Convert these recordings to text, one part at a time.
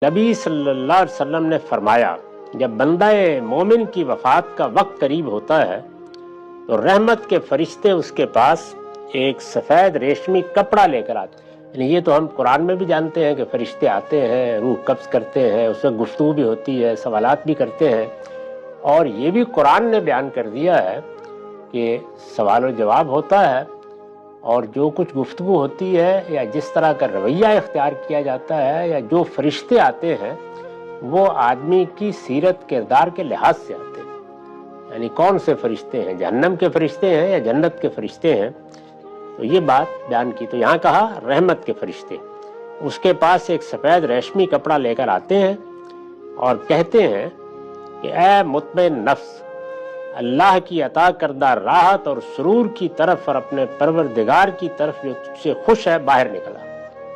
नबी सल्लल्लाहु अलैहि वसल्लम ने फरमाया, जब बंदा मोमिन की वफात का वक्त करीब होता है तो रहमत के फरिश्ते उसके पास एक सफ़ेद रेशमी कपड़ा लेकर आते हैं। यानी ये तो हम कुरान में भी जानते हैं कि फरिश्ते आते हैं, रूह कब्ज़ करते हैं, उसमें गुफ्तगू भी होती है, सवालात भी करते हैं। और ये भी कुरान ने बयान कर दिया है कि सवाल और जवाब होता है, और जो कुछ गुफ्तगू होती है या जिस तरह का रवैया इख्तियार किया जाता है या जो फरिश्ते आते हैं वो आदमी की सीरत किरदार के लिहाज से आते हैं। यानी कौन से फरिश्ते हैं, जहन्नम के फरिश्ते हैं या जन्नत के फरिश्ते हैं, तो ये बात बयान की। तो यहाँ कहा रहमत के फरिश्ते उसके पास एक सफ़ेद रेशमी कपड़ा लेकर आते हैं और कहते हैं कि ऐ मुतमईन नफ्स, अल्लाह की अता करदा राहत और सुरूर की तरफ और अपने परवरदिगार की तरफ जो तुझसे खुश है बाहर निकला।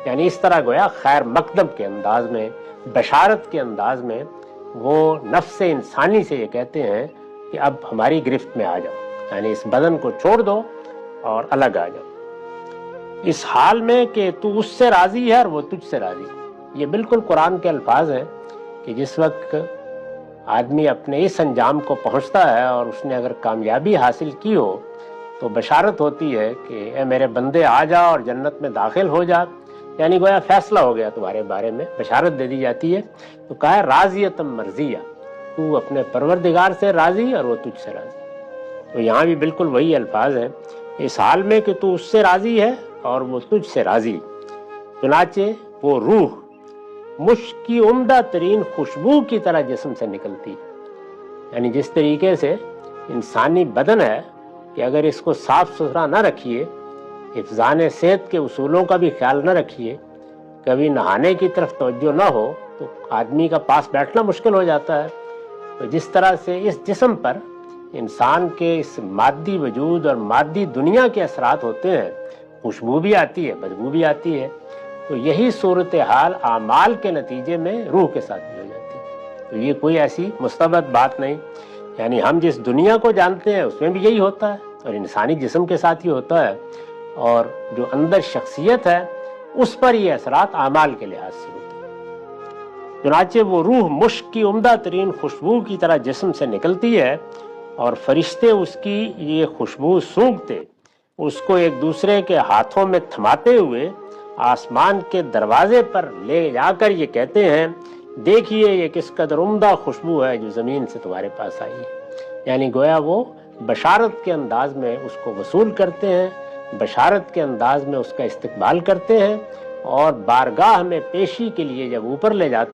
यानी इस तरह गोया खैर मकदम के अंदाज में, बशारत के अंदाज में वो नफ्स इंसानी से ये कहते हैं कि अब हमारी गिरफ्त में आ जाओ, यानी इस बदन को छोड़ दो और अलग आ जाओ, इस हाल में कि तू उससे राजी है और वो तुझसे राजी। ये बिल्कुल कुरान के अल्फाज हैं कि जिस वक्त आदमी अपने इस अंजाम को पहुंचता है और उसने अगर कामयाबी हासिल की हो तो बशारत होती है कि ए मेरे बंदे आ जा और जन्नत में दाखिल हो जा, यानी गोया फैसला हो गया तुम्हारे बारे में, बशारत दे दी जाती है। तो कहा है राज़ियतम मर्जिया, तू अपने परवरदिगार से राजी और वो तुझसे राजी। तो यहाँ भी बिल्कुल वही अल्फाज हैं, इस हाल में कि तू उससे राजी है और वो तुझसे राजी। चुनाचे वो रूह मुश्क की उम्दा तरीन खुशबू की तरह जिस्म से निकलती है। यानी जिस तरीके से इंसानी बदन है कि अगर इसको साफ सुथरा न रखिए, हिफ्ज़ान सेहत के उसूलों का भी ख्याल न रखिए, कभी नहाने की तरफ तवज्जो न हो तो आदमी का पास बैठना मुश्किल हो जाता है। तो जिस तरह से इस जिस्म पर इंसान के इस मादी वजूद और मादी दुनिया के असरात होते हैं, खुशबू भी आती है, बदबू भी आती है, तो यही सूरत हाल आमाल के नतीजे में रूह के साथ भी हो जाती है। तो ये कोई ऐसी मुस्तबद बात नहीं, यानी हम जिस दुनिया को जानते हैं उसमें भी यही होता है और इंसानी जिस्म के साथ ही होता है, और जो अंदर शख्सियत है उस पर ये असरात आमाल के लिहाज से होते हैं। चुनाचे वो रूह मुश्क की उम्दा तरीन खुशबू की तरह जिस्म से निकलती है और फरिश्ते उसकी ये खुशबू सूंघते उसको एक दूसरे के हाथों में थमाते हुए आसमान के दरवाजे पर ले जाकर ये कहते हैं, देखिए ये किस कदर उम्दा खुशबू है जो ज़मीन से तुम्हारे पास आई है। यानी गोया वो बशारत के अंदाज में उसको वसूल करते हैं, बशारत के अंदाज में उसका इस्तकबाल करते हैं और बारगाह में पेशी के लिए जब ऊपर ले जाते